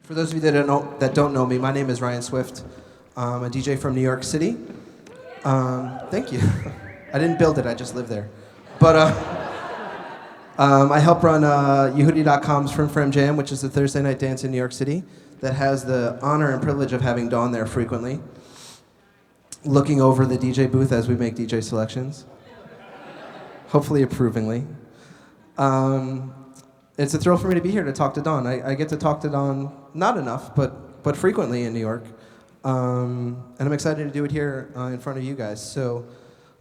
For those of you that don't know me, my name is Ryan Swift. I'm a DJ from New York City. Thank you. I didn't build it, I just live there. But I help run Yehudi.com's Frim Fram Jam, which is the Thursday night dance in New York City that has the honor and privilege of having Dawn there frequently, looking over the DJ booth as we make DJ selections, hopefully approvingly. It's a thrill for me to be here to talk to Dawn. I get to talk to Dawn, not enough, but frequently in New York. And I'm excited to do it here in front of you guys. So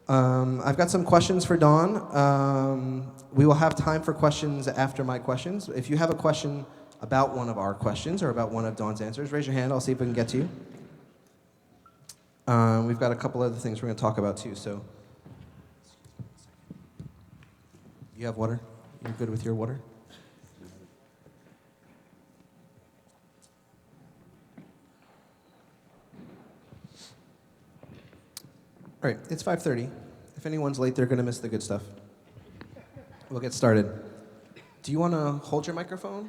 I've got some questions for Dawn. We will have time for questions after my questions. If you have a question about one of our questions or about one of Dawn's answers, raise your hand. I'll see if we can get to you. We've got a couple other things we're going to talk about too. So, you have water? You're good with your water? All right, it's 5:30. If anyone's late, they're going to miss the good stuff. We'll get started. Do you want to hold your microphone?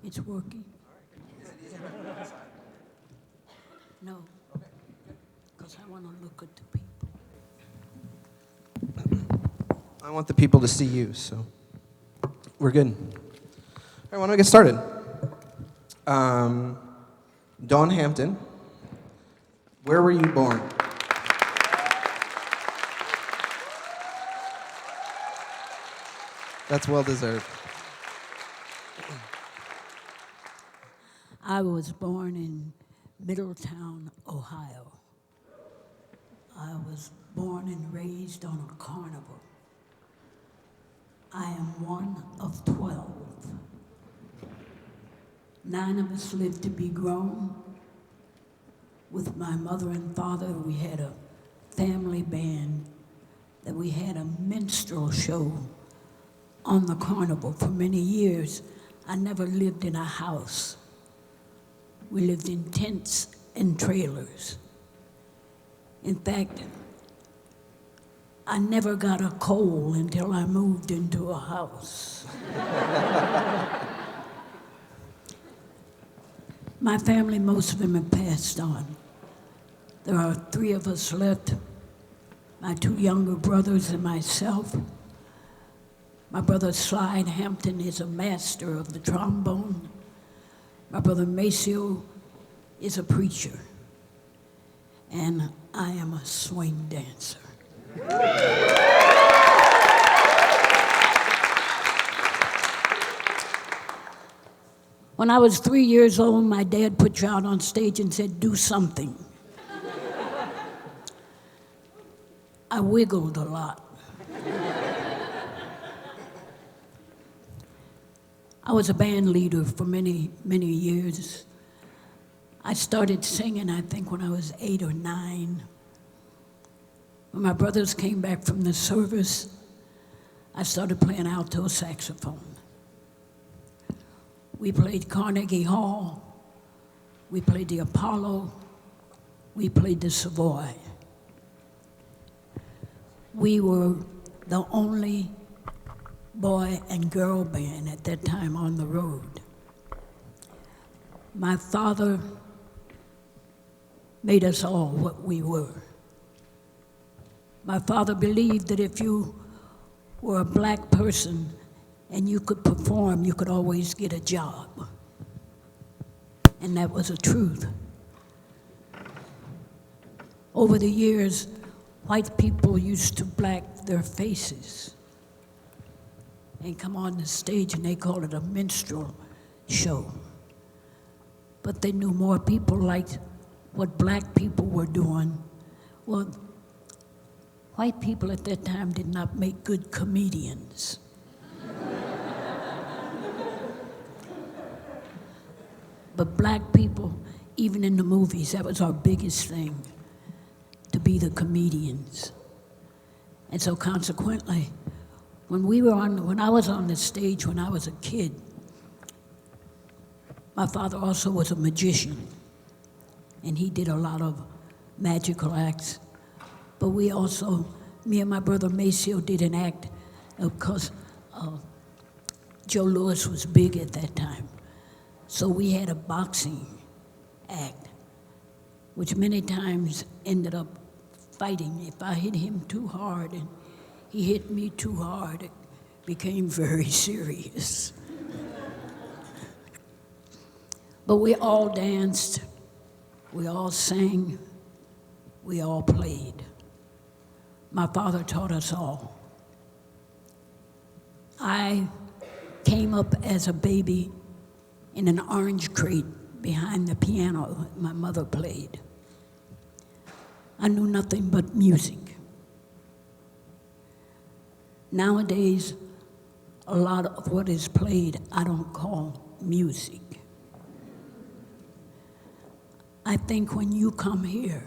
It's working. No, because I want to look at the people. I want the people to see you, so we're good. All right, why don't we get started? Dawn Hampton, where were you born? That's well deserved. I was born in Middletown, Ohio. I was born and raised on a carnival. I am one of 12. 9 of us lived to be grown. With my mother and father, we had a family band that we had a minstrel show on the carnival for many years. I never lived in a house. We lived in tents and trailers. In fact, I never got a coal until I moved into a house. My family, most of them have passed on. There are 3 of us left, my 2 younger brothers and myself. My brother Slide Hampton is a master of the trombone. My brother Maceo is a preacher, and I am a swing dancer. When I was 3 years old, my dad put you out on stage and said, "Do something." I wiggled a lot. I was a band leader for many, many years. I started singing, I think, when I was 8 or 9. When my brothers came back from the service, I started playing alto saxophone. We played Carnegie Hall. We played the Apollo. We played the Savoy. We were the only boy and girl band at that time on the road. My father made us all what we were. My father believed that if you were a black person and you could perform, you could always get a job. And that was the truth. Over the years, white people used to black their faces and come on the stage, and they called it a minstrel show. But they knew more people liked what black people were doing. Well, white people at that time did not make good comedians. But black people, even in the movies, that was our biggest thing, to be the comedians. And so consequently, When I was on the stage when I was a kid, my father also was a magician, and he did a lot of magical acts. But we also, me and my brother Maceo did an act because Joe Louis was big at that time. So we had a boxing act, which many times ended up fighting. If I hit him too hard and he hit me too hard, it became very serious. But we all danced, we all sang, we all played. My father taught us all. I came up as a baby in an orange crate behind the piano my mother played. I knew nothing but music. Nowadays, a lot of what is played I don't call music. I think when you come here,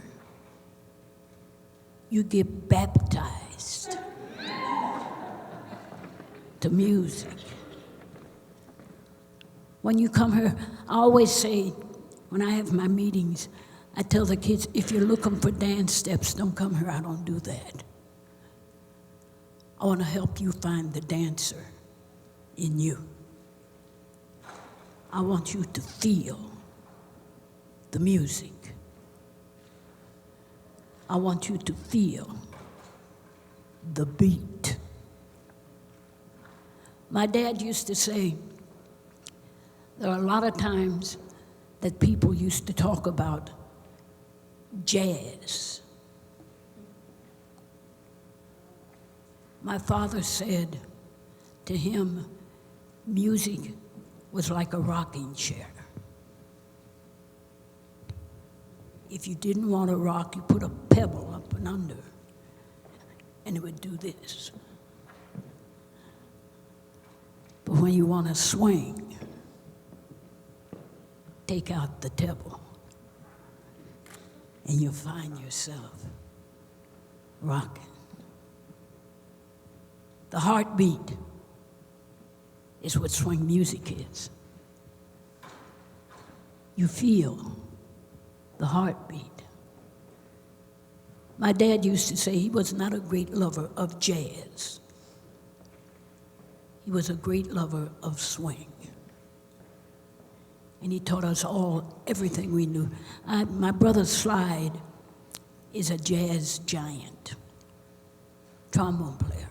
you get baptized to music. When you come here, I always say, when I have my meetings, I tell the kids, if you're looking for dance steps, don't come here, I don't do that. I want to help you find the dancer in you. I want you to feel the music. I want you to feel the beat. My dad used to say, there are a lot of times that people used to talk about jazz. My father said to him, music was like a rocking chair. If you didn't want to rock, you put a pebble up and under, and it would do this. But when you want to swing, take out the pebble, and you'll find yourself rocking. The heartbeat is what swing music is. You feel the heartbeat. My dad used to say he was not a great lover of jazz. He was a great lover of swing. And he taught us all everything we knew. My brother Slide is a jazz giant, trombone player.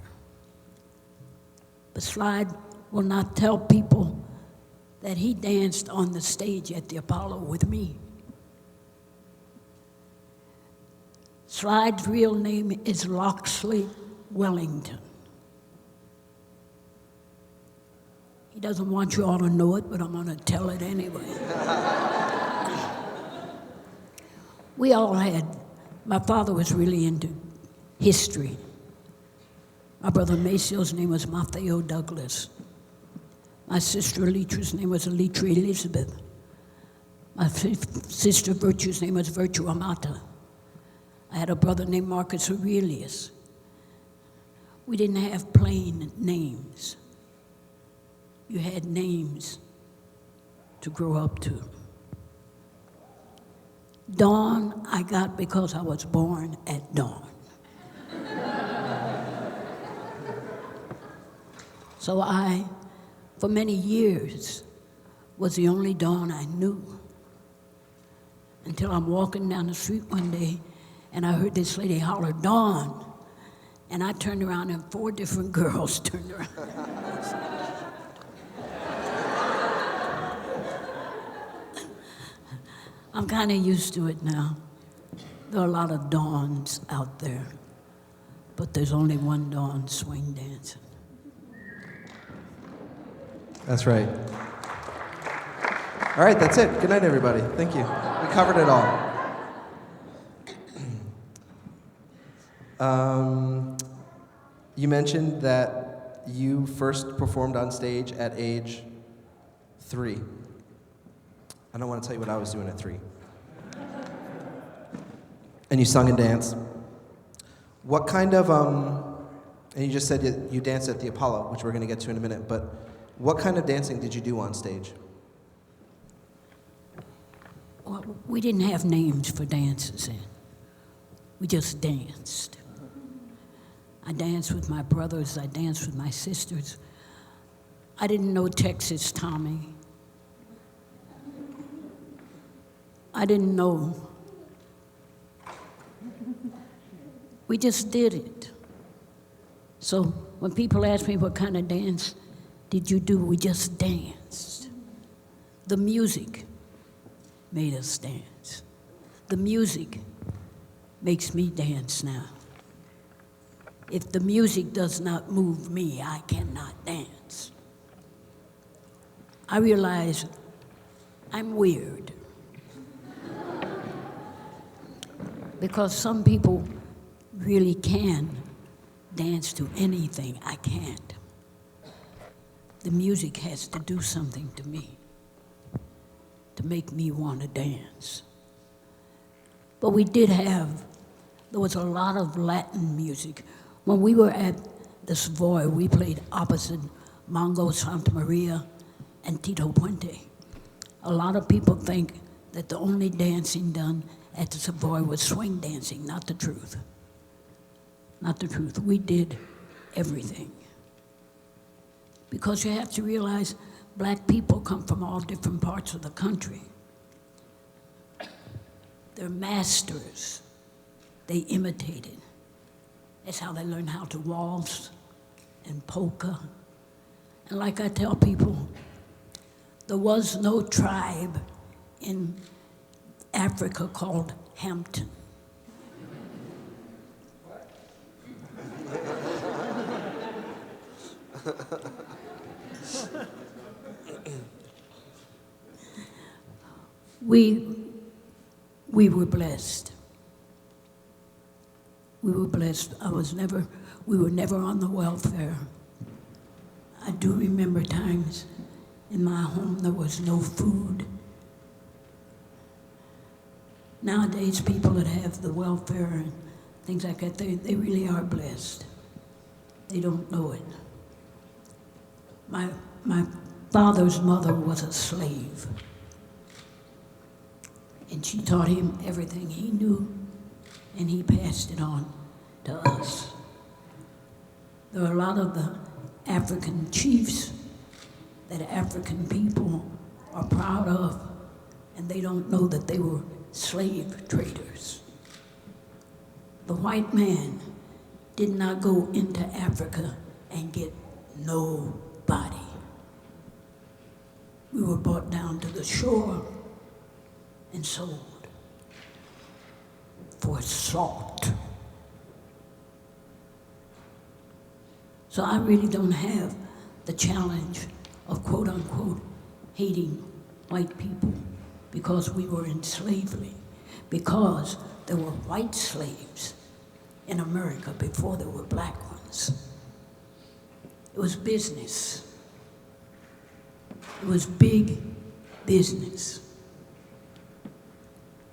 But Slide will not tell people that he danced on the stage at the Apollo with me. Slide's real name is Loxley Wellington. He doesn't want you all to know it, but I'm going to tell it anyway. We all had, my father was really into history. My brother Maceo's name was Matheo Douglas. My sister Elitra's name was Elitra Elizabeth. My sister Virtue's name was Virtue Amata. I had a brother named Marcus Aurelius. We didn't have plain names. You had names to grow up to. Dawn, I got because I was born at dawn. So I, for many years, was the only Dawn I knew. Until I'm walking down the street one day, and I heard this lady holler, "Dawn!" And I turned around, and 4 different girls turned around. I'm kind of used to it now. There are a lot of Dawns out there, but there's only one Dawn swing dancing. That's right. All right, that's it. Good night, everybody. Thank you. We covered it all. You mentioned that you first performed on stage at age 3. I don't want to tell you what I was doing at 3. And you sung and danced. What kind of And you just said you danced at the Apollo, which we're going to get to in a minute, but what kind of dancing did you do on stage? Well, we didn't have names for dances then. We just danced. I danced with my brothers, I danced with my sisters. I didn't know Texas Tommy. I didn't know. We just did it. So when people ask me what kind of dance did you do, we just danced. The music made us dance. The music makes me dance now. If the music does not move me, I cannot dance. I realize I'm weird. Because some people really can dance to anything. I can't. The music has to do something to me to make me want to dance. But there was a lot of Latin music. When we were at the Savoy, we played opposite Mongo Santa Maria and Tito Puente. A lot of people think that the only dancing done at the Savoy was swing dancing. Not the truth. Not the truth. We did everything. Because you have to realize black people come from all different parts of the country. They're masters. They imitated. That's how they learned how to waltz and polka. And like I tell people, there was no tribe in Africa called Hampton. We were blessed. We were blessed. We were never on the welfare. I do remember times in my home there was no food. Nowadays, people that have the welfare and things like that, they really are blessed. They don't know it. My father's mother was a slave. And she taught him everything he knew, and he passed it on to us. There are a lot of the African chiefs that African people are proud of, and they don't know that they were slave traders. The white man did not go into Africa and get nobody. We were brought down to the shore and sold for salt. So I really don't have the challenge of quote unquote hating white people because we were in slavery, because there were white slaves in America before there were black ones. It was business. It was big business.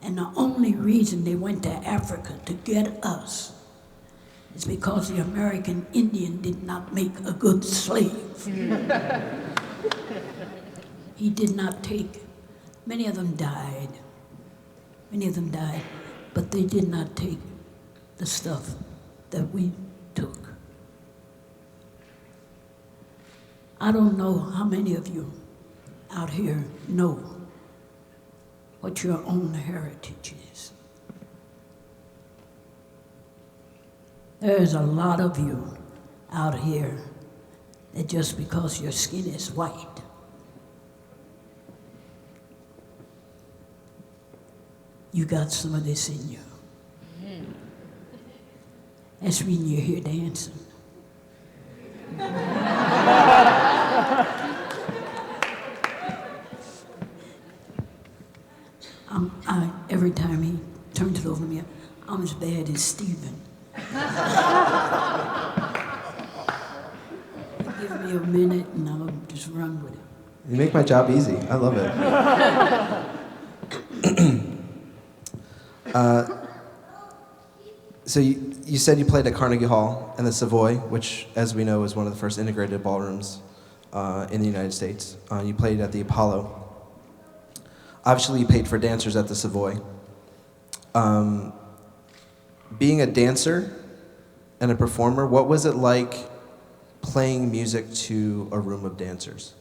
And the only reason they went to Africa to get us is because the American Indian did not make a good slave. He did not take, many of them died, but they did not take the stuff that we took. I don't know how many of you out here know what your own heritage is. There's a lot of you out here that just because your skin is white, you got some of this in you. That's when you're here dancing. Every time he turns it over to me, I'm as bad as Stephen. Give me a minute and I'll just run with it. You make my job easy. I love it. So you said you played at Carnegie Hall and the Savoy, which, as we know, is one of the first integrated ballrooms in the United States. You played at the Apollo. Obviously, you paid for dancers at the Savoy. Being a dancer and a performer, what was it like playing music to a room of dancers?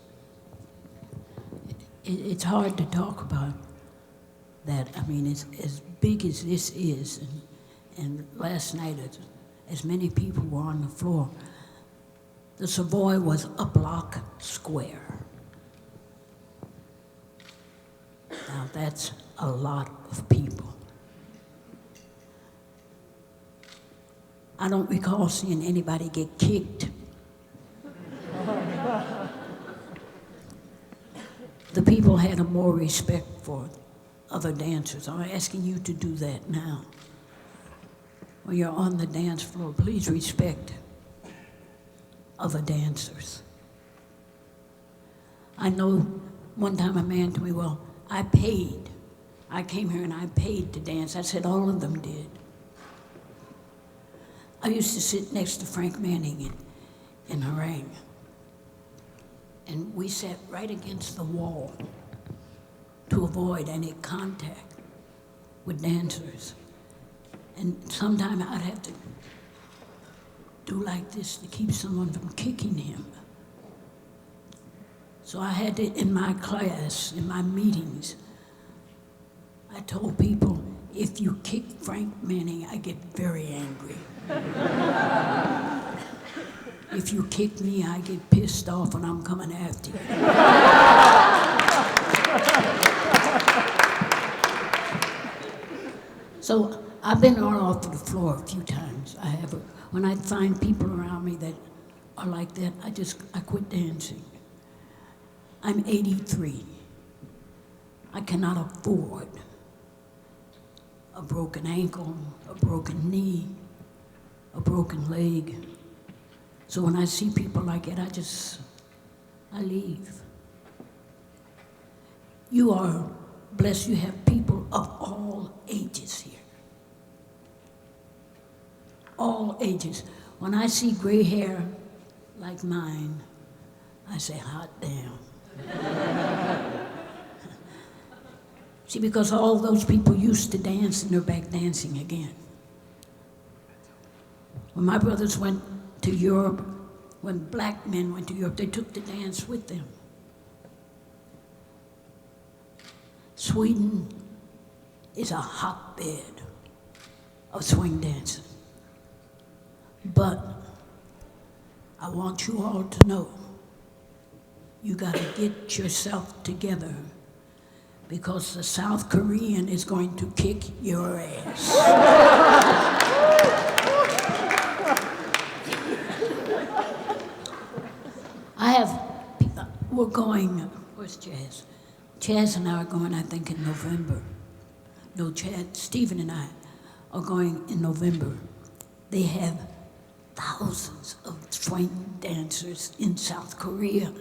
It's hard to talk about that. I mean, it's as big as this is, and last night, as many people were on the floor, the Savoy was a block square. Now, that's a lot of people. I don't recall seeing anybody get kicked. The people had a more respect for other dancers. I'm asking you to do that now. When you're on the dance floor, please respect other dancers. I know one time a man told me, well, I paid. I came here and I paid to dance. I said all of them did. I used to sit next to Frank Manning in Harangue. And we sat right against the wall to avoid any contact with dancers. And sometimes I'd have to do like this to keep someone from kicking him. So I had to, in my class, in my meetings, I told people, if you kick Frank Manning, I get very angry. If you kick me, I get pissed off and I'm coming after you. So I've been all off the floor a few times. I have. When I find people around me that are like that, I quit dancing. I'm 83. I cannot afford a broken ankle, a broken knee, a broken leg. So when I see people like it, I leave. You are blessed, you have people of all ages here. All ages. When I see gray hair like mine, I say, hot damn. See, because all those people used to dance and they're back dancing again. When my brothers went to Europe, when black men went to Europe, they took the dance with them. Sweden is a hotbed of swing dancing. But I want you all to know, you gotta get yourself together because the South Korean is going to kick your ass. We're going, where's Chaz? Chaz and I are going, I think, in November. No, Stephen and I are going in November. They have thousands of swing dancers in South Korea.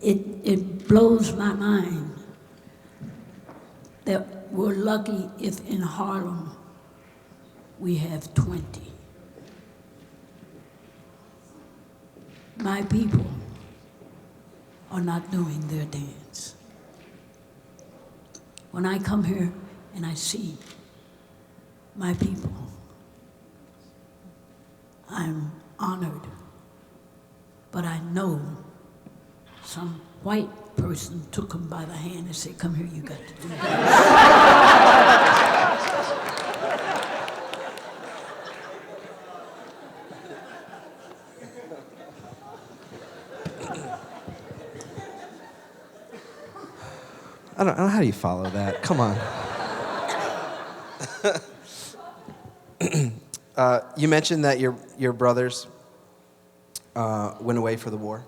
It blows my mind that we're lucky if in Harlem we have 20. My people are not doing their dance. When I come here and I see my people, I'm honored, but I know some white person took them by the hand and said, come here, you got to do this. I don't know, how do you follow that? Come on. You mentioned that your brothers went away for the war,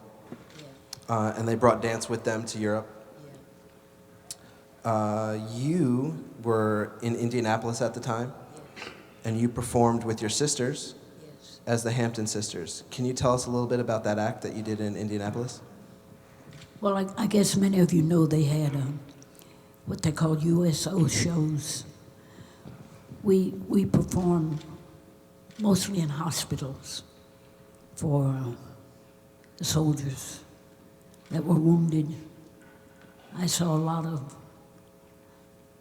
and they brought dance with them to Europe. You were in Indianapolis at the time, and you performed with your sisters as the Hampton sisters. Can you tell us a little bit about that act that you did in Indianapolis? Well, I guess many of you know they had what they called USO shows we perform mostly in hospitals for the soldiers that were wounded. I saw a lot of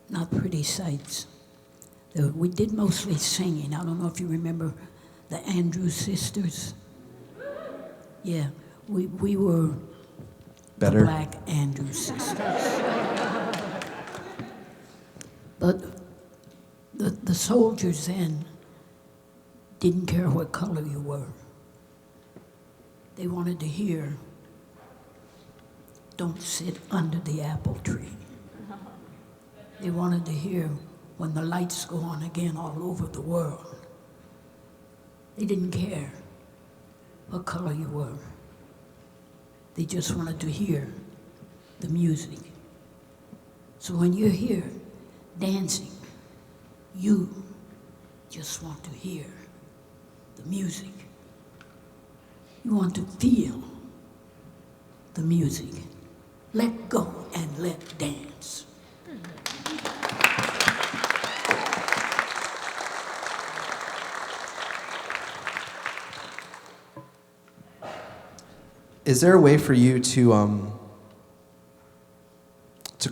not pretty sights. We did mostly singing. I don't know if you remember the Andrews Sisters. Yeah, we were Better. the Black Andrews Sisters. But the soldiers then didn't care what color you were. They wanted to hear, "Don't sit under the apple tree." They wanted to hear, "When the lights go on again all over the world." They didn't care what color you were. They just wanted to hear the music. So when you're here dancing, you just want to hear the music. You want to feel the music. Let go and let dance. Is there a way for you to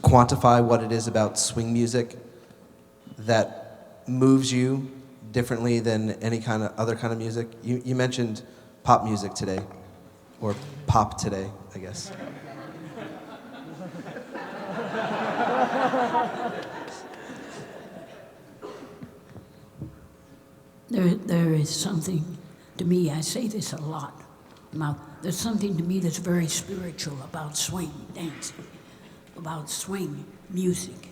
quantify what it is about swing music that moves you differently than any kind of other kind of music? You mentioned pop music today, or pop today, I guess. There is something to me, I say this a lot. Now, there's something to me that's very spiritual about swing dancing, about swing music.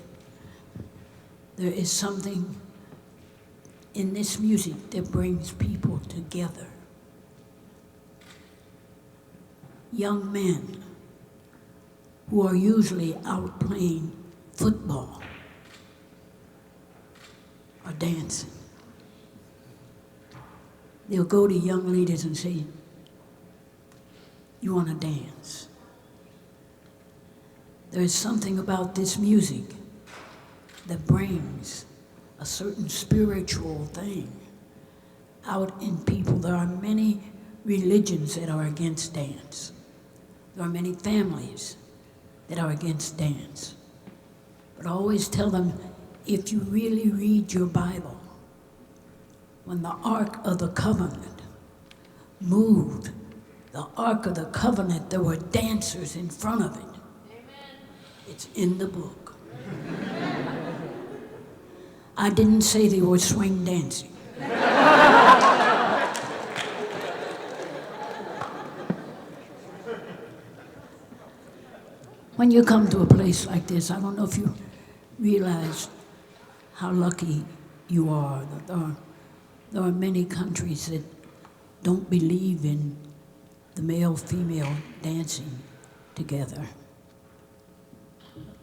There is something in this music that brings people together. Young men who are usually out playing football are dancing. They'll go to young ladies and say, "You want to dance?" There's something about this music that brings a certain spiritual thing out in people. There are many religions that are against dance. There are many families that are against dance. But I always tell them, if you really read your Bible, when the Ark of the Covenant moved, the Ark of the Covenant, there were dancers in front of it. Amen. It's in the book. I didn't say they were swing dancing. When you come to a place like this, I don't know if you realize how lucky you are. That there are many countries that don't believe in the male-female dancing together.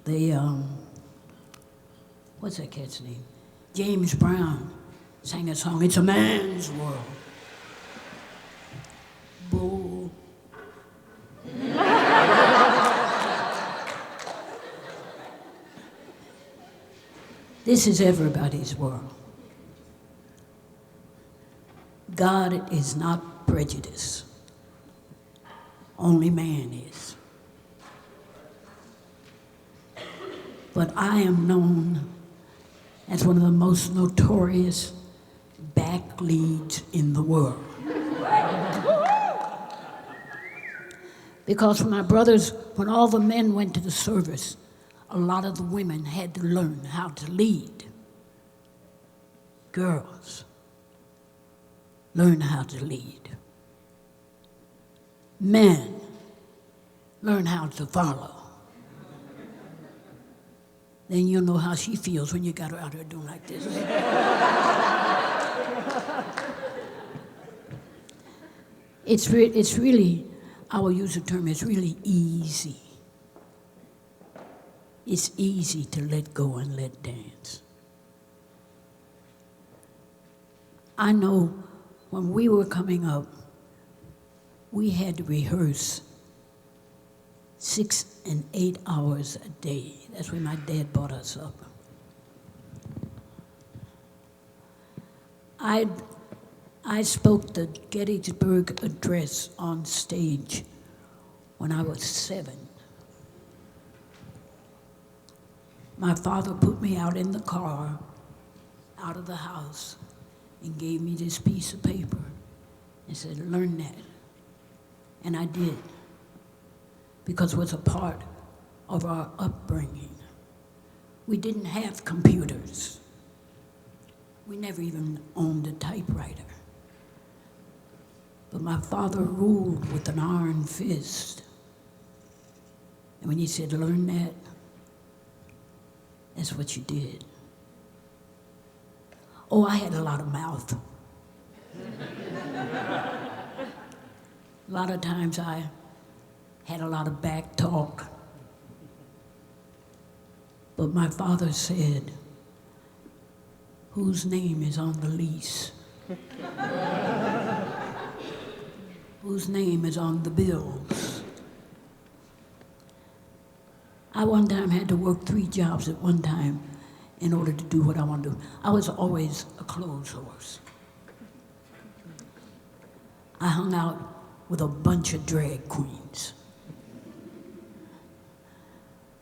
They, what's that cat's name? James Brown sang a song, "It's a Man's World." Bull. This is everybody's world. God is not prejudiced. Only man is. But I am known as one of the most notorious back leads in the world. Because when all the men went to the service, a lot of the women had to learn how to lead. Girls, learn how to lead. Men, learn how to follow. Then you'll know how she feels when you got her out there doing like this. It's really, I will use the term, it's really easy. It's easy to let go and let dance. I know when we were coming up, we had to rehearse 6 and 8 hours a day. That's when my dad brought us up. I I spoke the Gettysburg Address on stage when I was 7. My father put me out in the car, out of the house, and gave me this piece of paper and said, learn that. And I did, because it was a part of our upbringing. We didn't have computers. We never even owned a typewriter. But my father ruled with an iron fist. And when he said, learn that, that's what you did. Oh, I had a lot of mouth. A lot of times I had a lot of back talk. But my father said, whose name is on the lease? Whose name is on the bills? I one time had to work 3 jobs at one time in order to do what I wanted to do. I was always a clothes horse. I hung out with a bunch of drag queens.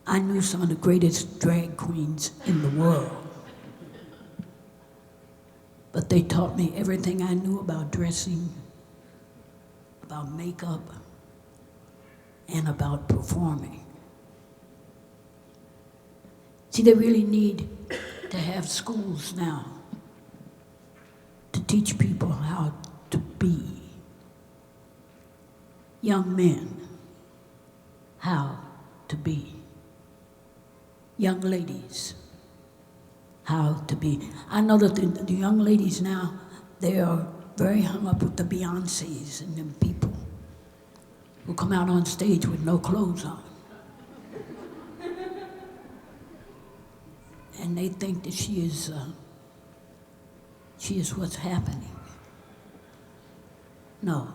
I knew some of the greatest drag queens in the world. But they taught me everything I knew about dressing, about makeup, and about performing. See, they really need to have schools now to teach people how to be. Young men, how to be. Young ladies, how to be. I know that the young ladies now, they are very hung up with the Beyoncés and them people who come out on stage with no clothes on. And they think that she is what's happening. No,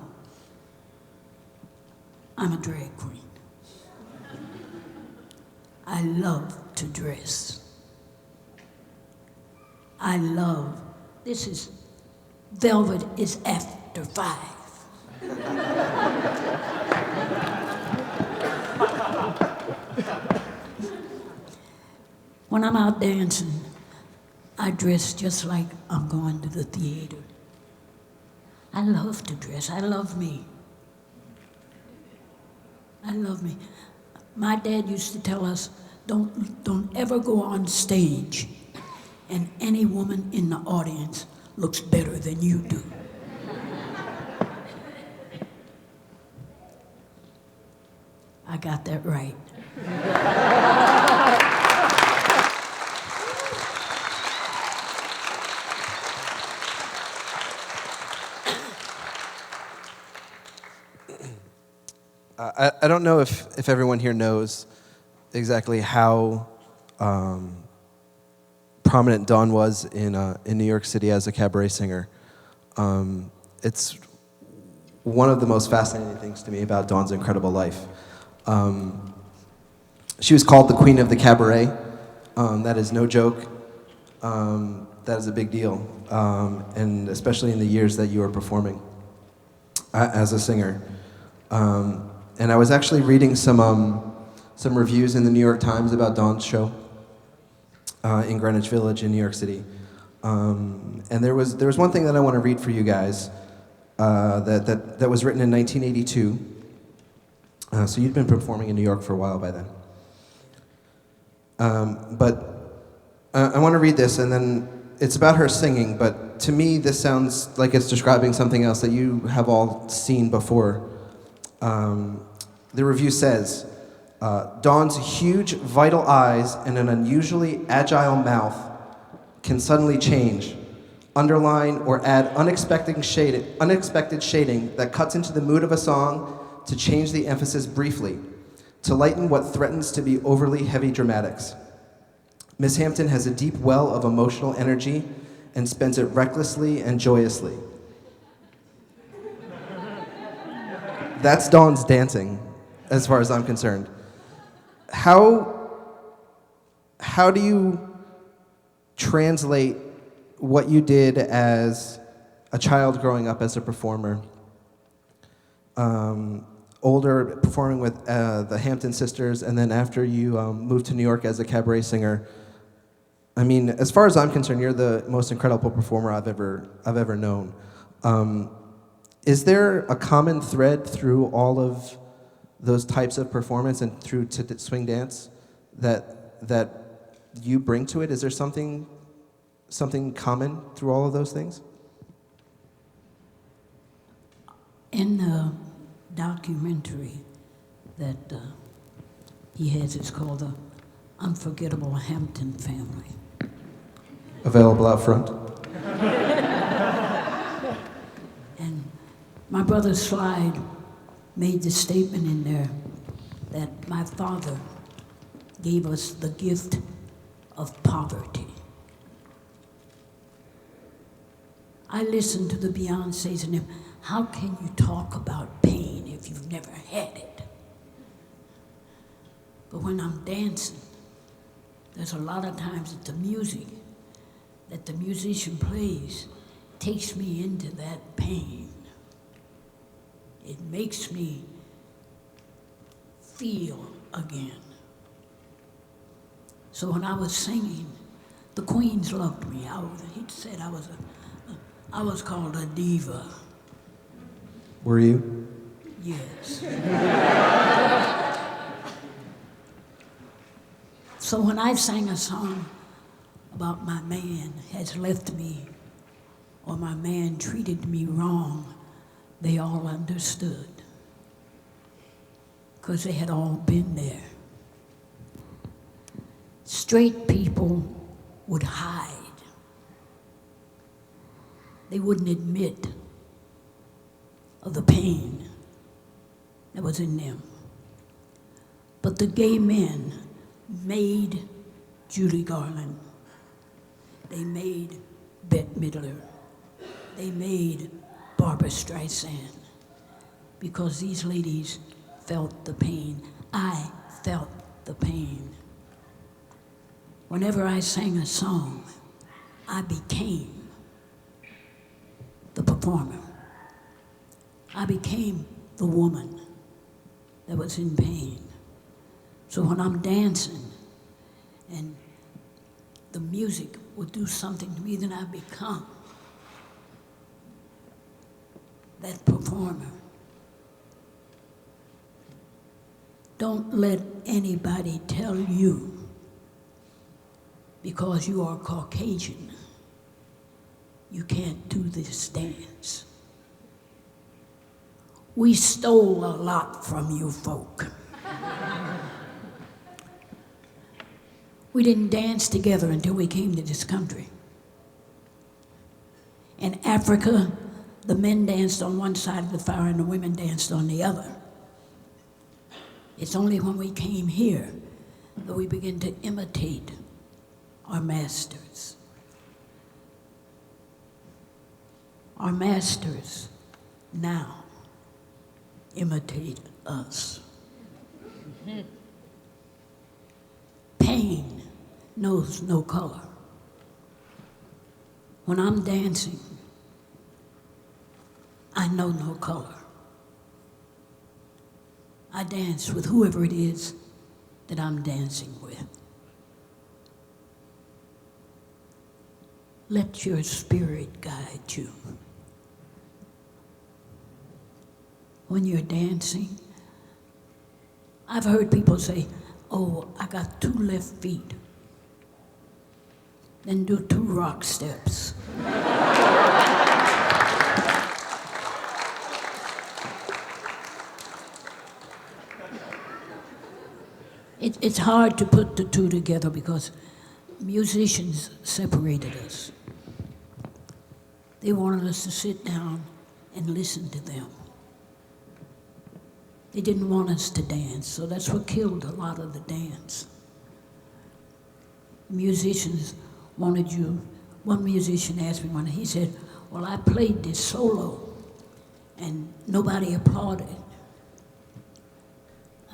I'm a drag queen. I love to dress. I love, velvet is after 5. When I'm out dancing, I dress just like I'm going to the theater. I love to dress. I love me. I love me. My dad used to tell us, don't ever go on stage and any woman in the audience looks better than you do. I got that right. I don't know if everyone here knows exactly how prominent Dawn was in New York City as a cabaret singer. It's one of the most fascinating things to me about Dawn's incredible life. She was called the Queen of the Cabaret. That is no joke. That is a big deal, and especially in the years that you were performing as a singer. And I was actually reading some reviews in the New York Times about Dawn's show in Greenwich Village in New York City. And there was one thing that I want to read for you guys that was written in 1982. So you'd been performing in New York for a while by then. But I want to read this, and then it's about her singing, but to me this sounds like it's describing something else that you have all seen before. The review says, Dawn's huge, vital eyes and an unusually agile mouth can suddenly change, underline, or add unexpected shading that cuts into the mood of a song to change the emphasis briefly, to lighten what threatens to be overly heavy dramatics. Miss Hampton has a deep well of emotional energy and spends it recklessly and joyously. That's Dawn's dancing, as far as I'm concerned. How do you translate what you did as a child growing up as a performer, older performing with the Hampton sisters, and then after you moved to New York as a cabaret singer. I mean, as far as I'm concerned, you're the most incredible performer I've ever known. Is there a common thread through all of those types of performance and through to swing dance that you bring to it? Is there something common through all of those things? In the documentary that he has, it's called The Unforgettable Hampton Family. Available out front. And my brother Slide made the statement in there that my father gave us the gift of poverty. I listened to the Beyoncés and them. How can you talk about pain if you've never had it? But when I'm dancing, there's a lot of times that the music that the musician plays takes me into that pain. It makes me feel again. So when I was singing, the Queens loved me. He said I was called a diva. Were you? Yes. So when I sang a song about my man has left me or my man treated me wrong, they all understood because they had all been there. Straight people would hide. They wouldn't admit of the pain that was in them. But the gay men made Judy Garland. They made Bette Midler. They made Barbara Streisand because these ladies felt the pain. I felt the pain. Whenever I sang a song, I became the performer. I became the woman that was in pain. So when I'm dancing and the music would do something to me, then I become that performer. Don't let anybody tell you because you are Caucasian, you can't do this dance. We stole a lot from you folk. We didn't dance together until we came to this country. In Africa, the men danced on one side of the fire and the women danced on the other. It's only when we came here that we begin to imitate our masters. Our masters now imitate us. Pain knows no color. When I'm dancing, I know no color. I dance with whoever it is that I'm dancing with. Let your spirit guide you. When you're dancing, I've heard people say, oh, I got 2 left feet. Then do 2 rock steps. It's hard to put the 2 together because musicians separated us. They wanted us to sit down and listen to them. They didn't want us to dance, so that's what killed a lot of the dance. Musicians wanted you. One musician asked me one, he said, well, I played this solo and nobody applauded.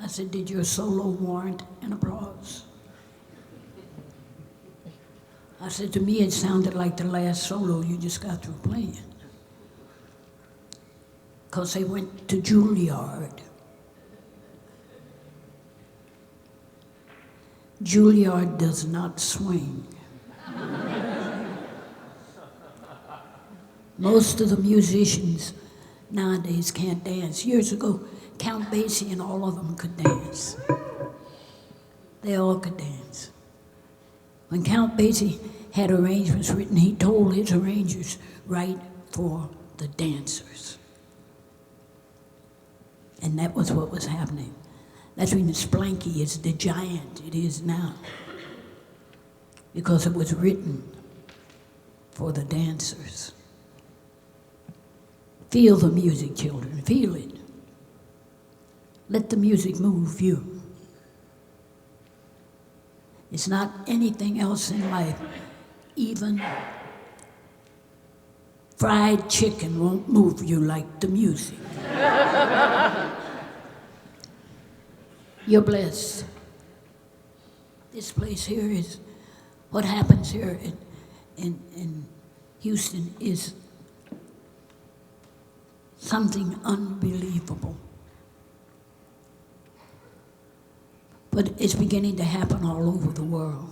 I said, did your solo warrant an applause? I said, to me, it sounded like the last solo you just got through playing. Because they went to Juilliard. Juilliard does not swing. Most of the musicians nowadays can't dance. Years ago, Count Basie and all of them could dance. They all could dance. When Count Basie had arrangements written, he told his arrangers, write for the dancers. And that was what was happening. That's when Splanky is the giant it is now. Because it was written for the dancers. Feel the music, children, feel it. Let the music move you. It's not anything else in life. Even fried chicken won't move you like the music. You're blessed. This place here is, what happens here in Houston is something unbelievable. But it's beginning to happen all over the world.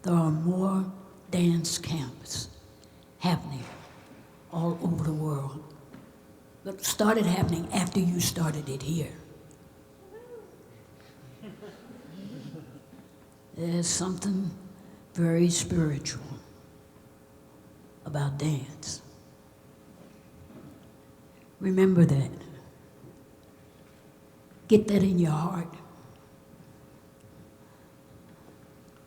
There are more dance camps happening all over the world. But started happening after you started it here. There's something very spiritual about dance. Remember that. Get that in your heart.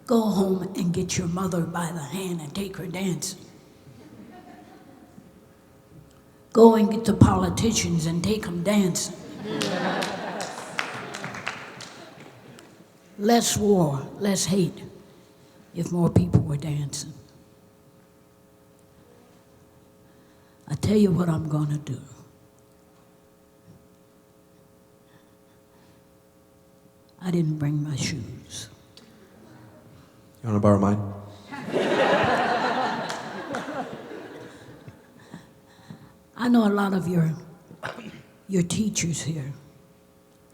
Go home and get your mother by the hand and take her dancing. Go and get the politicians and take them dancing. Less war, less hate, if more people were dancing. I tell you what I'm going to do. I didn't bring my shoes. You want to borrow mine? I know a lot of your teachers here.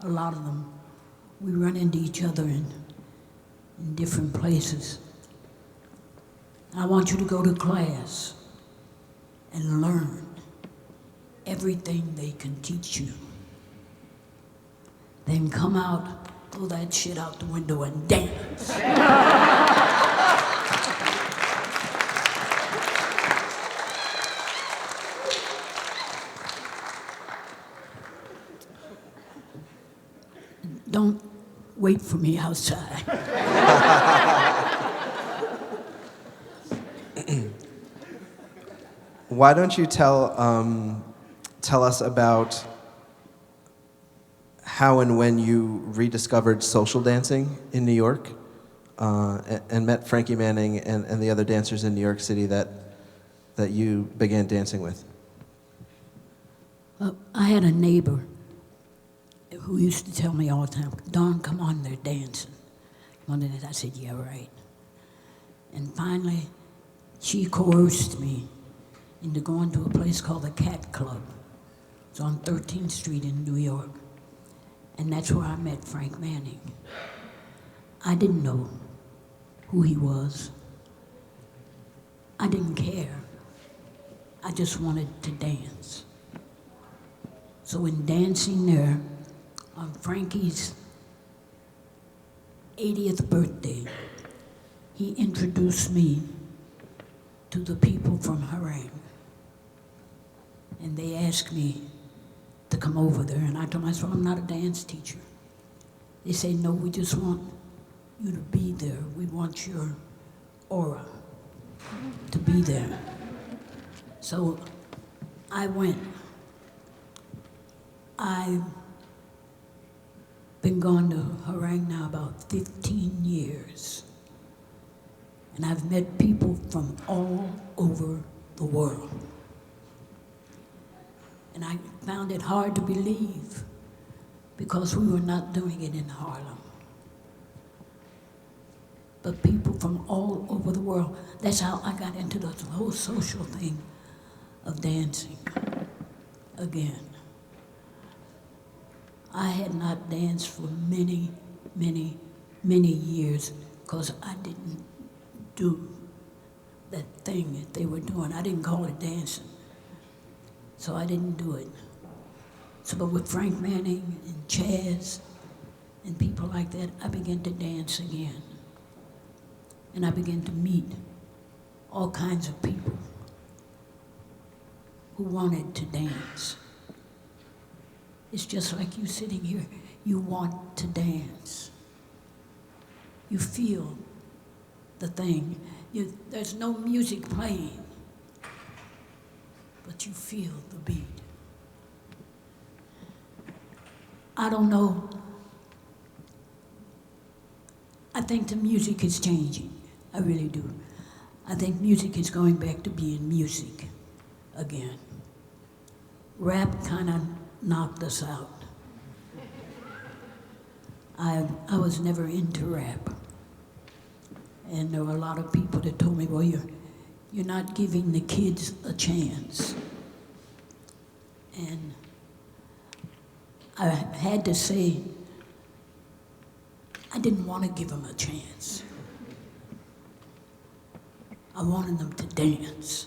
A lot of them. We run into each other in different places. I want you to go to class and learn everything they can teach you. Then come out, throw that shit out the window and dance. Don't wait for me outside. Why don't you tell us about how and when you rediscovered social dancing in New York and met Frankie Manning and the other dancers in New York City that you began dancing with? I had a neighbor who used to tell me all the time, Dawn, come on, they're dancing. One day I said, yeah, right. And finally, she coerced me into going to a place called the Cat Club. It's on 13th Street in New York. And that's where I met Frank Manning. I didn't know who he was. I didn't care. I just wanted to dance. So in dancing there, on Frankie's 80th birthday, he introduced me to the people from Harangue. And they asked me to come over there, and I told myself, I'm not a dance teacher. They say, no, we just want you to be there. We want your aura to be there. So I went. I've been going to Harangue now about 15 years. And I've met people from all over the world. And I found it hard to believe because we were not doing it in Harlem. but people from all over the world. That's how I got into the whole social thing of dancing again. I had not danced for many, many, many years because I didn't do that thing that they were doing. I didn't call it dancing, so I didn't do it. So, but with Frank Manning and Chaz and people like that, I began to dance again. And I began to meet all kinds of people who wanted to dance. It's just like you sitting here, you want to dance. You feel the thing. There's no music playing, but you feel the beat. I don't know. I think the music is changing. I really do. I think music is going back to being music again. Rap kind of knocked us out. I was never into rap. And there were a lot of people that told me, well, you're not giving the kids a chance. And I had to say, I didn't want to give them a chance. I wanted them to dance.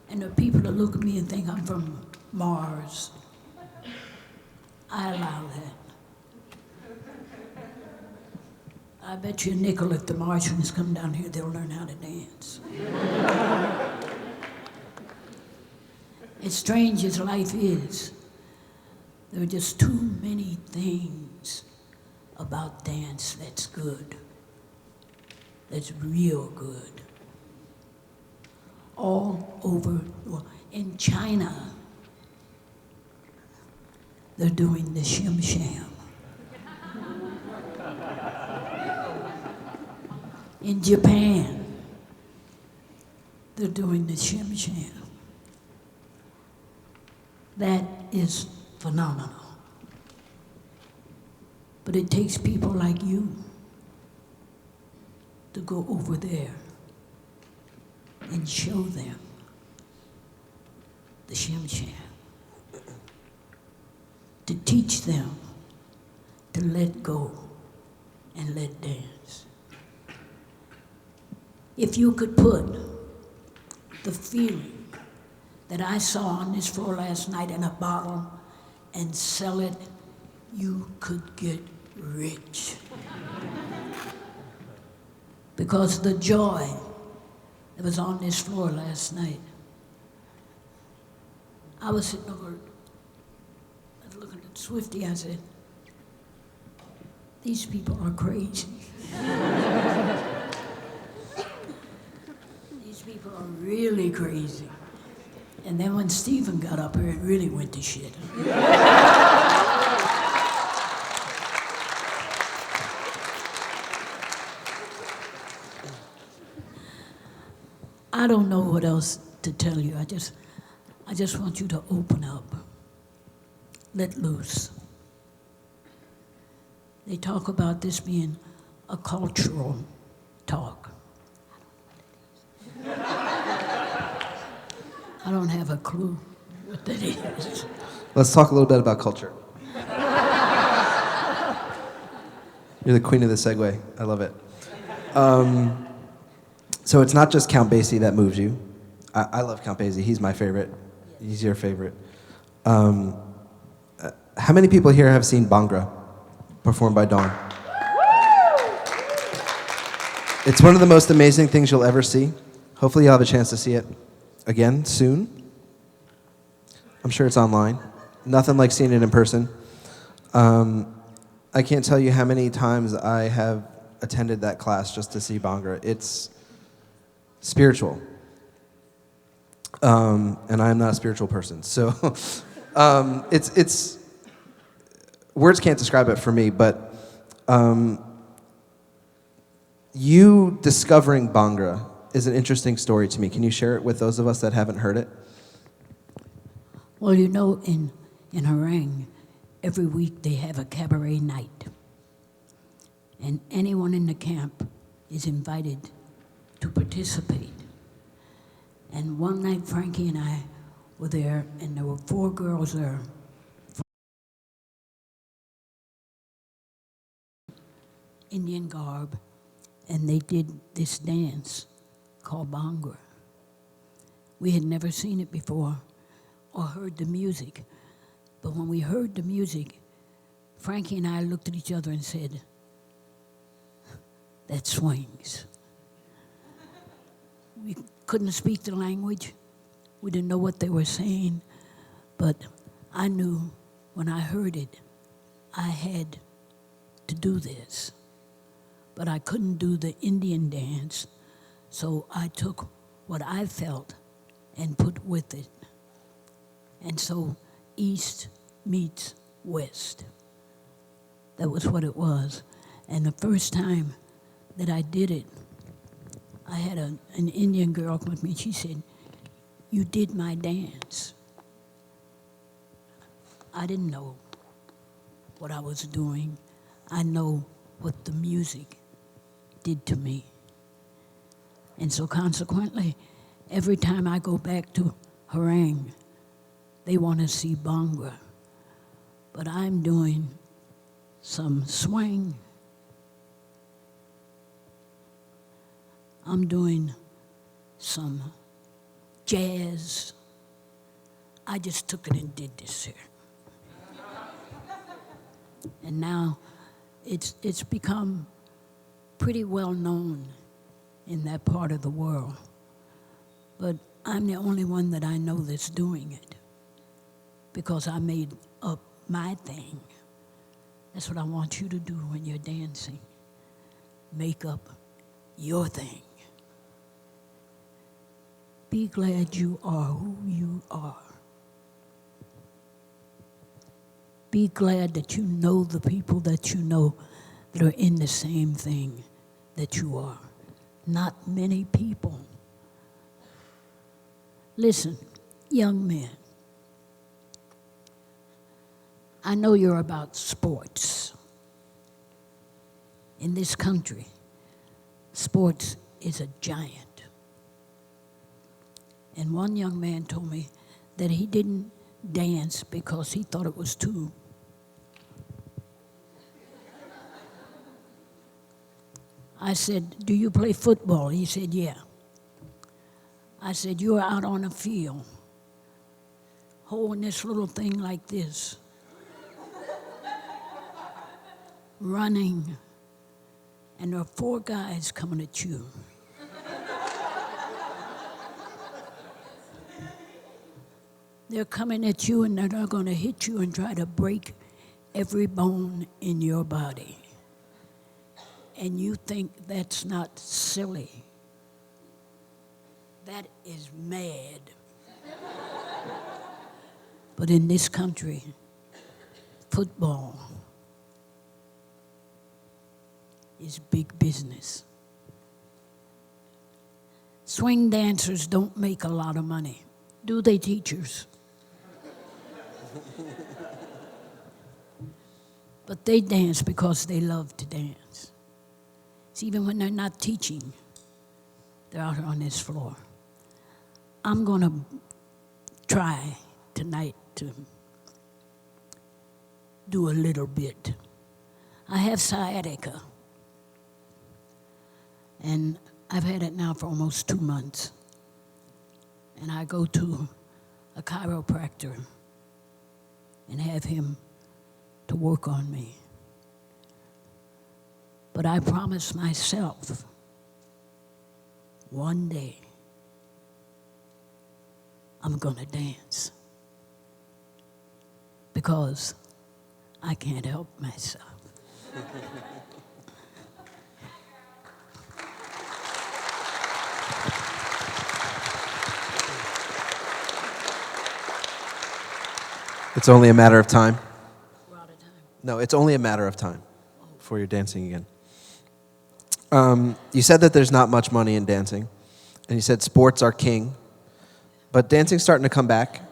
And there are people that look at me and think I'm from Mars. I allow that. I bet you a nickel if the Martians come down here, they'll learn how to dance. As strange as life is, there are just too many things about dance that's good, that's real good. All over the world. In China, they're doing the shim sham. In Japan, they're doing the shim sham. That is phenomenal. But it takes people like you to go over there and show them the shim sham. To teach them to let go and let dance. If you could put the feeling that I saw on this floor last night in a bottle and sell it, you could get rich. Because the joy that was on this floor last night, I was sitting over, I was looking at Swifty, I said, these people are crazy. These people are really crazy. And then when Stephen got up here, it really went to shit. I don't know what else to tell you. I just want you to open up, let loose. They talk about this being a cultural talk. I don't have a clue what that is. Let's talk a little bit about culture. You're the queen of the segue. I love it. So it's not just Count Basie that moves you. I love Count Basie. He's my favorite. He's your favorite. How many people here have seen Bhangra performed by Dawn? It's one of the most amazing things you'll ever see. Hopefully you'll have a chance to see it again soon. I'm sure it's online. Nothing like seeing it in person. I can't tell you how many times I have attended that class just to see Bhangra. It's spiritual. And I'm not a spiritual person. So it's words can't describe it for me, but you discovering Bhangra is an interesting story to me. Can you share it with those of us that haven't heard it? Well, you know, in Harangue, every week they have a cabaret night. and anyone in the camp is invited to participate. And one night, Frankie and I were there, and there were 4 girls there. Indian garb, and they did this dance called Bhangra. We had never seen it before or heard the music, but when we heard the music, Frankie and I looked at each other and said, "That swings." We couldn't speak the language. We didn't know what they were saying, but I knew when I heard it, I had to do this. But I couldn't do the Indian dance, so I took what I felt and put with it. And so East meets West. That was what it was. And the first time that I did it, I had an Indian girl come with me. She said, "You did my dance." I didn't know what I was doing. I know what the music did to me. And so consequently, every time I go back to Harang, they want to see Bhangra. But I'm doing some swing. I'm doing some jazz. I just took it and did this here. And now it's become pretty well known in that part of the world. But I'm the only one that I know that's doing it because I made up my thing. That's what I want you to do when you're dancing. Make up your thing. Be glad you are who you are. Be glad that you know the people that you know that are in the same thing that you are. Not many people. Listen, young men, I know you're about sports. In this country, sports is a giant. And one young man told me that he didn't dance because he thought it was too. I said, "Do you play football?" He said, "Yeah." I said, "You're out on a field, holding this little thing like this, running, and there are 4 guys coming at you. They're coming at you and they're going to hit you and try to break every bone in your body. And you think that's not silly. That is mad." But in this country, football is big business. Swing dancers don't make a lot of money. Do they, teachers? But they dance because they love to dance. So even when they're not teaching, they're out on this floor. I'm going to try tonight to do a little bit. I have sciatica, and I've had it now for almost 2 months. And I go to a chiropractor and have him to work on me. But I promised myself one day I'm gonna dance because I can't help myself. It's only a matter of time. We're out of time. No, it's only a matter of time before you're dancing again. You said that there's not much money in dancing, and you said sports are king, but dancing's starting to come back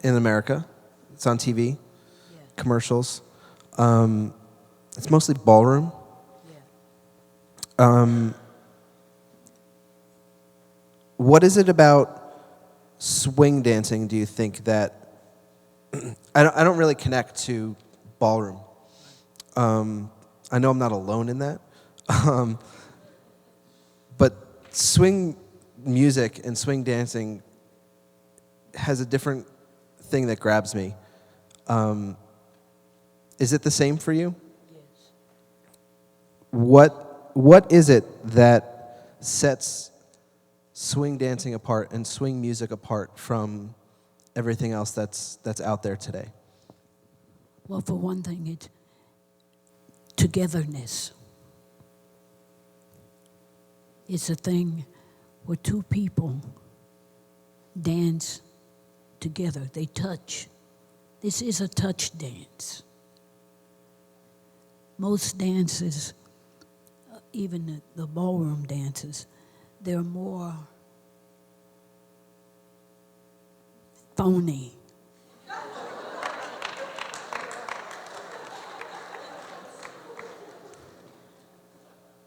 in America. It's on TV, commercials. It's mostly ballroom. What is it about swing dancing, do you think, that I don't really connect to ballroom? I know I'm not alone in that. Um, but swing music and swing dancing has a different thing that grabs me. Is it the same for you? Yes. What is it that sets swing dancing apart and swing music apart from everything else that's out there today? Well, for one thing, it's togetherness. It's a thing where two people dance together. They touch. This is a touch dance. Most dances, even the ballroom dances, they're more phony.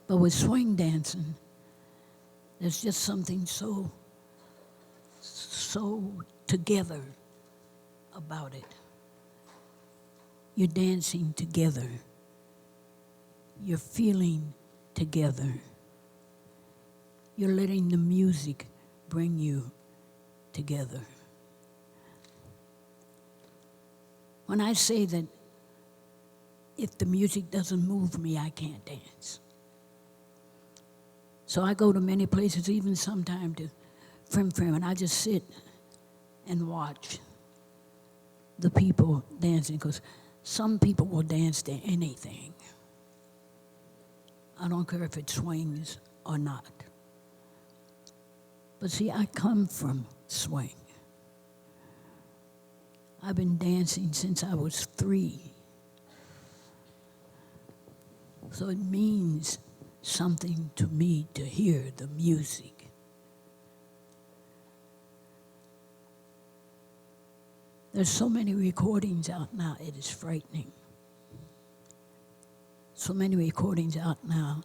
But with swing dancing, there's just something so together about it. You're dancing together. You're feeling together. You're letting the music bring you together. When I say that if the music doesn't move me, I can't dance. So I go to many places, even sometime to Frim, and I just sit and watch the people dancing, because some people will dance to anything. I don't care if it swings or not. But see, I come from swing. I've been dancing since I was 3. So it means something to me to hear the music. There's so many recordings out now, it is frightening. So many recordings out now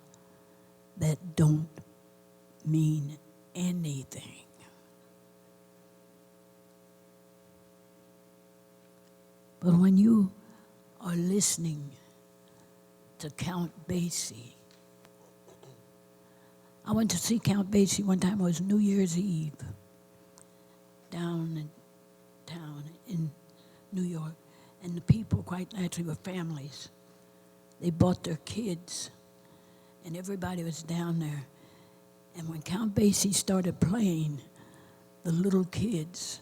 that don't mean anything. But when you are listening to Count Basie, I went to see Count Basie one time. It was New Year's Eve down in town in New York, and the people quite naturally were families. They brought their kids, and everybody was down there. And when Count Basie started playing, the little kids,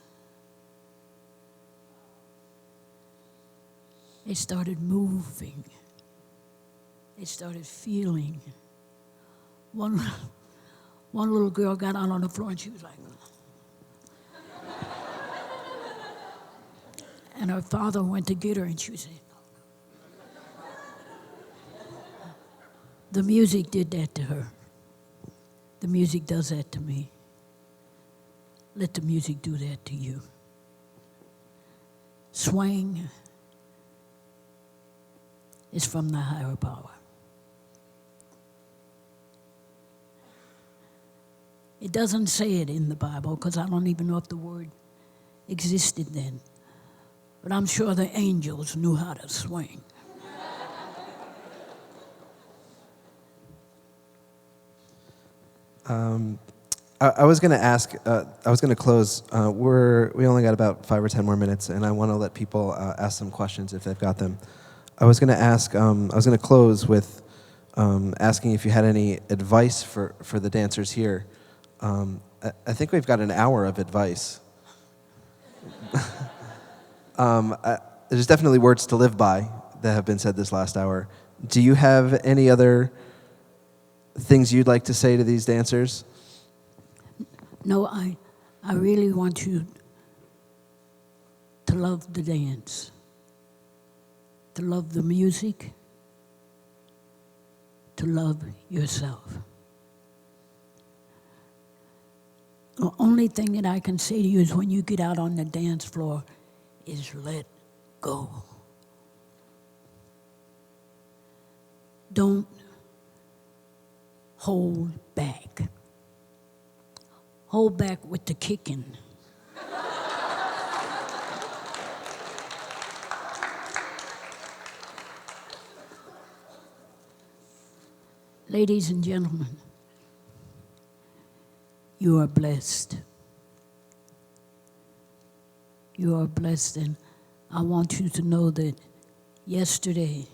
they started moving. They started feeling. One little girl got out on the floor and she was like, and her father went to get her and she was saying, the music did that to her. The music does that to me. Let the music do that to you. Swing is from the higher power. It doesn't say it in the Bible because I don't even know if the word existed then. But I'm sure the angels knew how to swing. I was going to ask, I was going to close. We only got about 5 or 10 more minutes, and I want to let people ask some questions if they've got them. I was going to ask, I was going to close with asking if you had any advice for the dancers here. I think we've got an hour of advice. There's definitely words to live by that have been said this last hour. Do you have any other things you'd like to say to these dancers? No, I really want you to love the dance, to love the music, to love yourself. The only thing that I can say to you is when you get out on the dance floor is let go. Don't hold back. Hold back with the kicking. Ladies and gentlemen, you are blessed. You are blessed, and I want you to know that yesterday,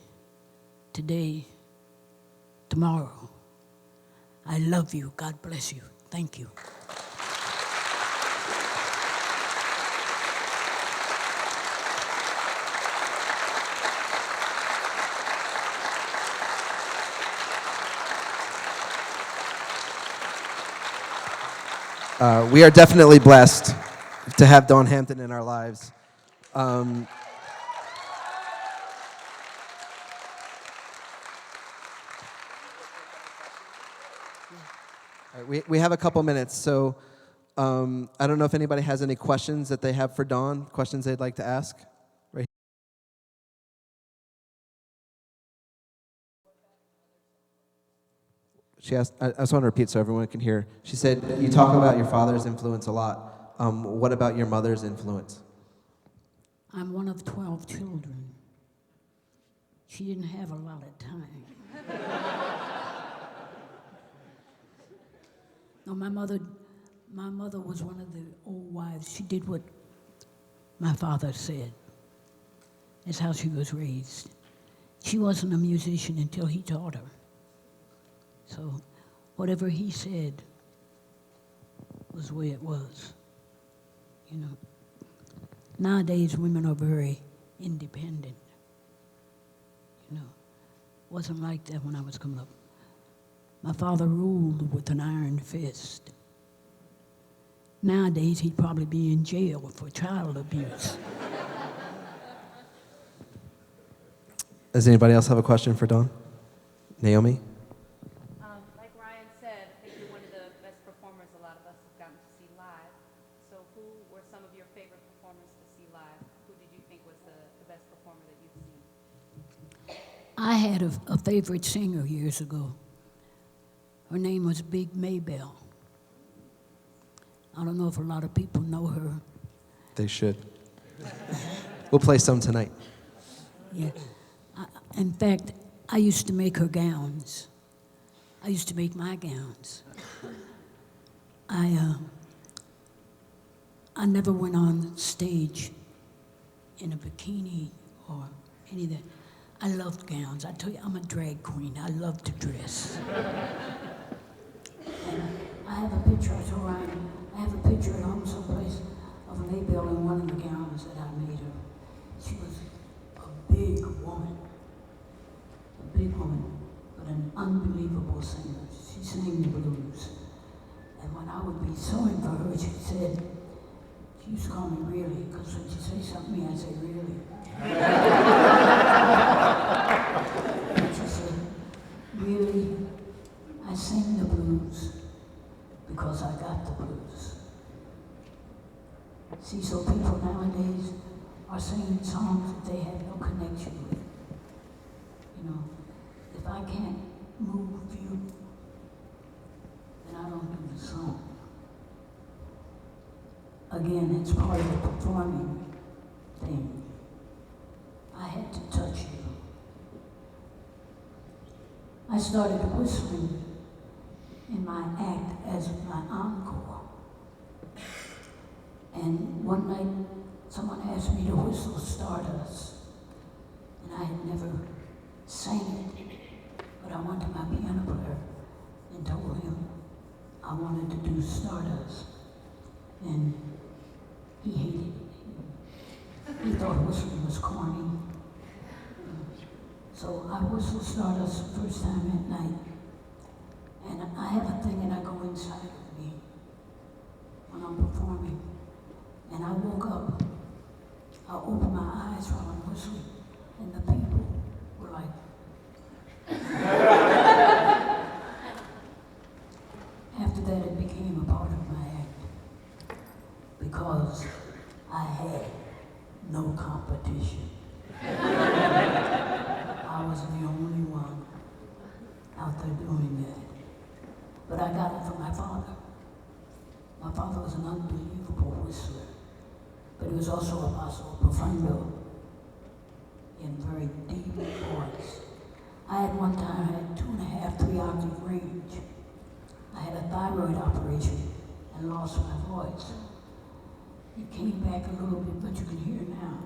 today, tomorrow, I love you. God bless you. Thank you. We are definitely blessed to have Dawn Hampton in our lives. We have a couple minutes, so I don't know if anybody has any questions that they have for Dawn, questions they'd like to ask. Right. She asked, I just want to repeat so everyone can hear. She said, you talk about your father's influence a lot. What about your mother's influence? I'm one of 12 children. She didn't have a lot of time. No, my mother was one of the old wives. She did what my father said. That's how she was raised. She wasn't a musician until he taught her. So whatever he said was the way it was, you know. Nowadays, women are very independent, you know. Wasn't like that when I was coming up. My father ruled with an iron fist. Nowadays, he'd probably be in jail for child abuse. Does anybody else have a question for Dawn? Naomi? Like Ryan said, I think you're one of the best performers a lot of us have gotten to see live. So who were some of your favorite performers to see live? Who did you think was the best performer that you've seen? I had a favorite singer years ago. Her name was Big Maybelle. I don't know if a lot of people know her. They should. We'll play some tonight. Yeah. In fact, I used to make her gowns. I used to make my gowns. I never went on stage in a bikini or any of that. I loved gowns. I tell you, I'm a drag queen. I love to dress. And I have a picture, I told Ryan, I have a picture at home someplace of Maybelle in one of the gowns that I made her. She was a big woman, but an unbelievable singer. She sang the blues. And when I would be sewing for her, she said, she used to call me really, because when she say something to me, I say really. And she said, really, I sing the blues because I got the blues. See, so people nowadays are singing songs that they have no connection with. You know, if I can't move you, then I don't do the song. Again, it's part of the performing thing. I had to touch you. I started whistling in my act as my encore. And one night, someone asked me to whistle Stardust. And I had never sang it, but I went to my piano player and told him I wanted to do Stardust. And he hated it. He thought whistling was corny. So I whistled Stardust the first time at night. And I have a thing and I go inside of me when I'm performing. And I woke up, I opened my eyes while I'm whistling, and the people were like, after that it became a part of my act, because I had no competition. I was the only one out there doing that. but I got it from my father. My father was an unbelievable whistler, but he was also a basso profundo in very deep voice. I had one time, I had 2.5, 3 octave range. I had a thyroid operation and lost my voice. It came back a little bit, but you can hear now.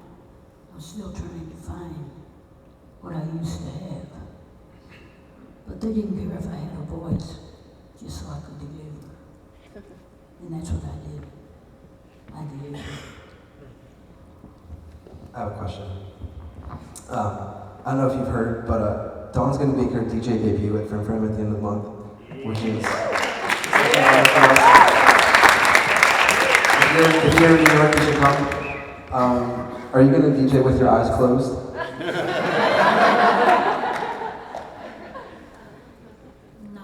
I'm still trying to find what I used to have. But they didn't care if I had a voice, just so I could deliver. And that's what I did. I delivered. I have a question. I don't know if you've heard, but Dawn's going to make her DJ debut at Frim Frim at the end of the month, which is... if you're in New York, you should come. Are you going to DJ with your eyes closed? No.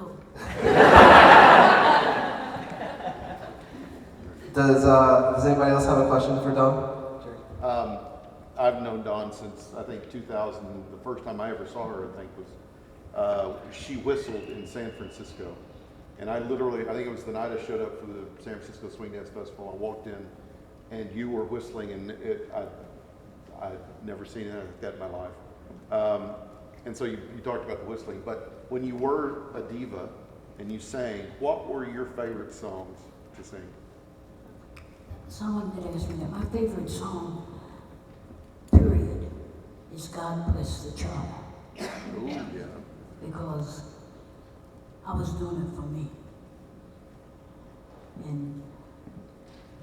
Does anybody else have a question for Dawn? I've known Dawn since, I think, 2000. The first time I ever saw her, I think, was she whistled in San Francisco. And I think it was the night I showed up for the San Francisco Swing Dance Festival. I walked in, and you were whistling, and I'd never seen anything like that in my life. And so you talked about the whistling, but when you were a diva and you sang, what were your favorite songs to sing? Someone did ask me that. My favorite song, period, is God Bless the Child. Oh, yeah. Because I was doing it for me. And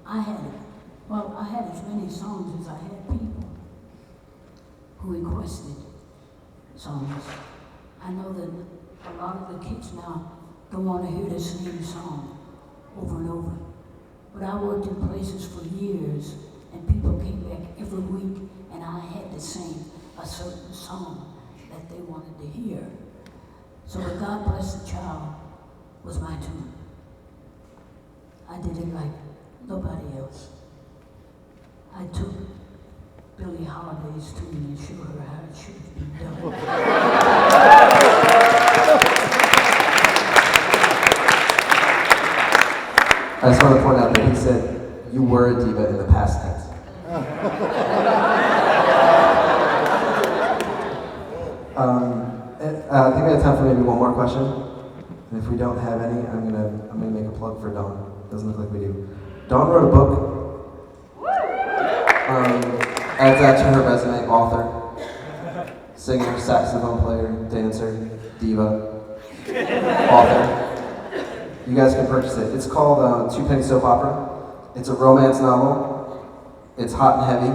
I had as many songs as I had people who requested songs. I know that a lot of the kids now don't want to hear the same song over and over. But I worked in places for years, and people came back every week, and I had to sing a certain song that they wanted to hear. So God Bless the Child was my tune. I did it like nobody else. I took Billie Holiday's tune and showed her how it should be done. I just want to point out that he said you were a diva in the past tense. I think I have time for maybe one more question. And if we don't have any, I'm gonna make a plug for Dawn. Doesn't look like we do. Dawn wrote a book. Adds that to her resume: author, singer, saxophone player, dancer, diva, author. You guys can purchase it. It's called Two Penny Soap Opera. It's a romance novel. It's hot and heavy.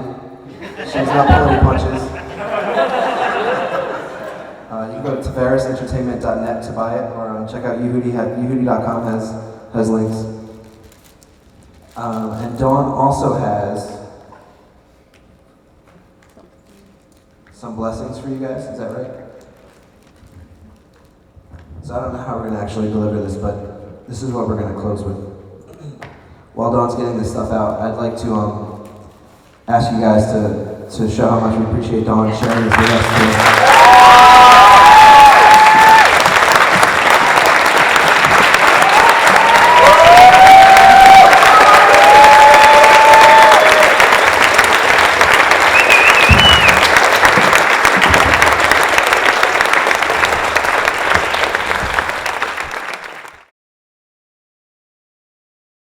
She's not pulling any punches. You can go to tavarisentertainment.net to buy it, or check out Yehudi. Yehudi.com has links. And Dawn also has some blessings for you guys. Is that right? So I don't know how we're going to actually deliver this, but this is what we're going to close with. While Dawn's getting this stuff out, I'd like to ask you guys to show how much we appreciate Dawn sharing this with us today.